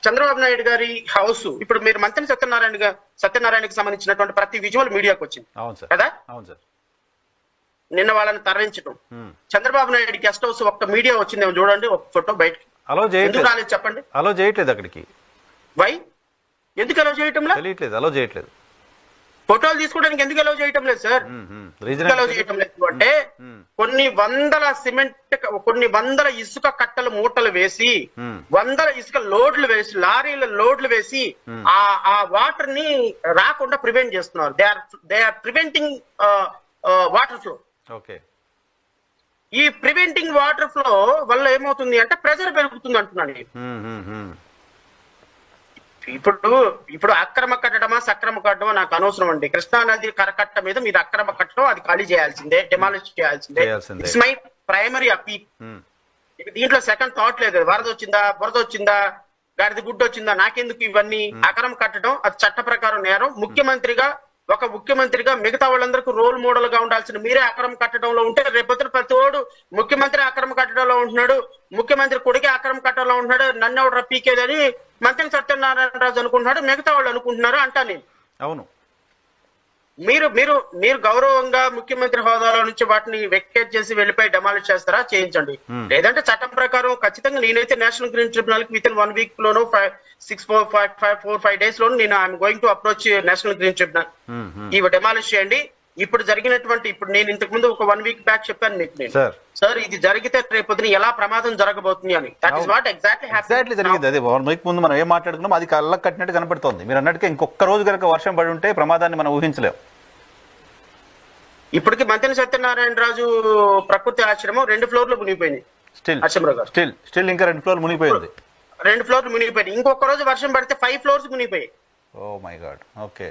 చంద్రబాబు నాయుడు గారి హౌస్ ఇప్పుడు మీరు మంత్రి సత్యనారాయణకి సంబంధించినటువంటి ప్రతి విజువల్ మీడియాకి వచ్చింది కదా. అవును సార్. నిన్న వాళ్ళని తరలించడం, చంద్రబాబు నాయుడు గెస్ట్ హౌస్ ఒక్క మీడియా వచ్చిందేమో చూడండి, ఒక ఫోటో బయటకి ఎందుకు రాలేదు చెప్పండి. అలో చేయట్లేదు అక్కడికి. వై? ఎందుకు అలో చేయటం తెలియట్లేదు, అలో చేయట్లేదు. ఫోటోలు తీసుకోవడానికి ఎందుకు అలో చేయటం లేదు సార్? అలో చేయటం లేదు అంటే కొన్ని వందల ఇసుక కట్టలు మూటలు వేసి, వందల ఇసుక లోడ్లు వేసి, లారీల లోడ్లు వేసి ఆ వాటర్ ని రాకుండా ప్రివెంట్ చేస్తున్నారు. They are preventing water flow. Okay. ఈ ప్రివెంటింగ్ వాటర్ ఫ్లో వల్ల ఏమవుతుంది అంటే ప్రెజర్ పెరుగుతుంది అంటున్నాను. ఇప్పుడు అక్రమ కట్టడమా సక్రమ కట్టడమా నాకు అనవసరం అండి. కృష్ణా నది కరకట్ట మీద మీరు అక్రమ కట్టడం, అది ఖాళీ చేయాల్సిందే, డిమాలిష్ చేయాల్సిందే. It's my primary appeal. దీంట్లో సెకండ్ థాట్ లేదు. వరద వచ్చిందా, బురద వచ్చిందా, గాడిద గుడ్డ వచ్చిందా, నాకెందుకు ఇవన్నీ. అక్రమ కట్టడం అది చట్ట ప్రకారం నేరం. ఒక ముఖ్యమంత్రిగా మిగతా వాళ్ళందరికీ రోల్ మోడల్ గా ఉండాల్సిన మీరే అక్రమ కట్టడంలో ఉంటే రేపొద్దున ప్రతివాడు ముఖ్యమంత్రి అక్రమ కట్టడంలో ఉంటున్నాడు, ముఖ్యమంత్రి కొడుకే అక్రమ కట్టడంలో ఉంటున్నాడు, నన్ను ఎవరు పీకేదని మంత్రి సత్యనారాయణ రాజు అనుకుంటున్నాడు, మిగతా వాళ్ళు అనుకుంటున్నారు అంటా నేను. అవును. మీరు గౌరవంగా ముఖ్యమంత్రి హోదాలో నుంచి వాటిని వెకేట్ చేసి వెళ్ళిపోయి డెమాలిష్ చేస్తారా? చేయించండి. లేదంటే చట్టం ప్రకారం ఖచ్చితంగా నేనైతే నేషనల్ గ్రీన్ ట్రిబ్యునల్ కి విత్ ఇన్ 1 వీక్ లోనో 4-5 డేస్ లోను నేను I'm going to approach national green tribunal. ఇవి డెమాలిష్ చేయండి. ఇప్పుడు నేను ఇంతకు ముందు ఒక 1 వీక్ బ్యాక్ చెప్పాను మీకు నేను, సార్ ఇది జరిగితే రేపొద్దున ఎలా ప్రమాదం జరగబోతుంది అని. దట్ ఇస్ వాట్ ఎగ్జాక్ట్లీ జరిగింది. అదే 1 వీక్ ముందు మనం ఏం మాట్లాడుకున్నాం అది కళ్ళకు కట్టినట్టు కనపడుతోంది. మీరు అన్నట్టుగా ఇంకొక రోజు కనుక వర్షం పడి ఉంటే ప్రమాదాన్ని మనం ఊహించలేం. ఇప్పటికి మంత్రి సత్యనారాయణ రాజు ప్రకృతి ఆశ్రమం 2 ఫ్లోర్లు మునిగిపోయింది. స్టిల్ ఇంకా 2 ఫ్లోర్లు మునిగిపోయింది. 2 ఫ్లోర్లు మునిగిపోయింది. ఇంకొక రోజు వర్షం పడితే 5 ఫ్లోర్స్ మునిగిపోయాయి. Oh my god. ఓకే.